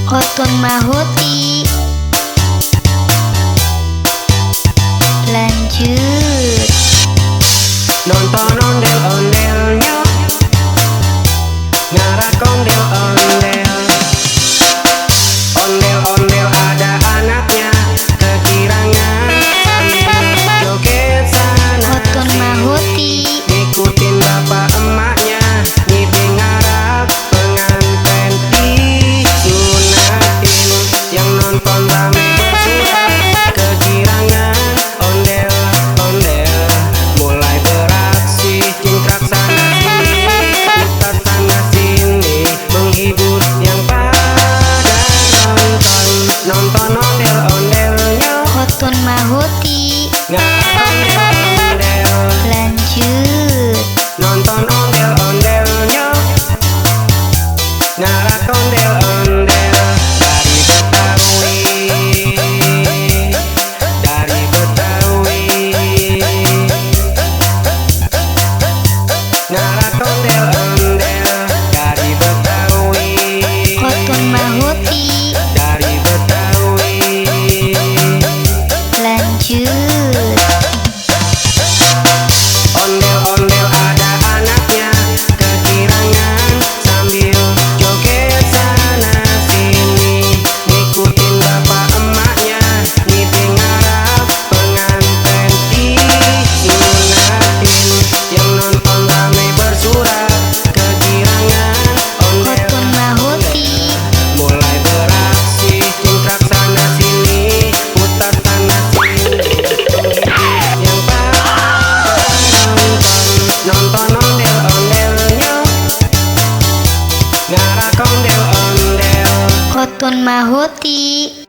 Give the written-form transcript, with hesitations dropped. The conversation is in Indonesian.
Kotun Mahuti. Lanjut. Nonton ondel-ondelnya, ngarak ondel-ondel. Ondel-ondel ada anaknya, kekirangan sambil joget sana Kotun sini. Mahuti. Ngikutin bapak emaknya, ngibing ngarap pengantin disunatin. Yang nonton rame bersurat, kekirangan ondel-ondel mulai beraksi, cingkrak sana sini, putar sana sini, menghibur yang pada nonton. Nonton ondel-ondelnya, Kotun Mahuti. ngarak ondel-ondel. Lanjut. Nonton ondel-ondelnya, ngarak ondel-ondel. Dari Betawi, ngarak ondel-ondel. Dari Betawi, Kotun Mahuti. dari Betawi. Lanjut. Ondel-ondel ada anaknya, kekirangan sambil joget sana sini. Ngikutin bapak emaknya, ngibing ngarap pengantin disunatin. Yang nonton rame bersurat, kekirangan Kotun Mahuti. mulai beraksi, cingkrak sana sini, putar sana sini, yang pada nonton ondel-ondelnya, ngarak ondel-ondel. Kotun Mahuti.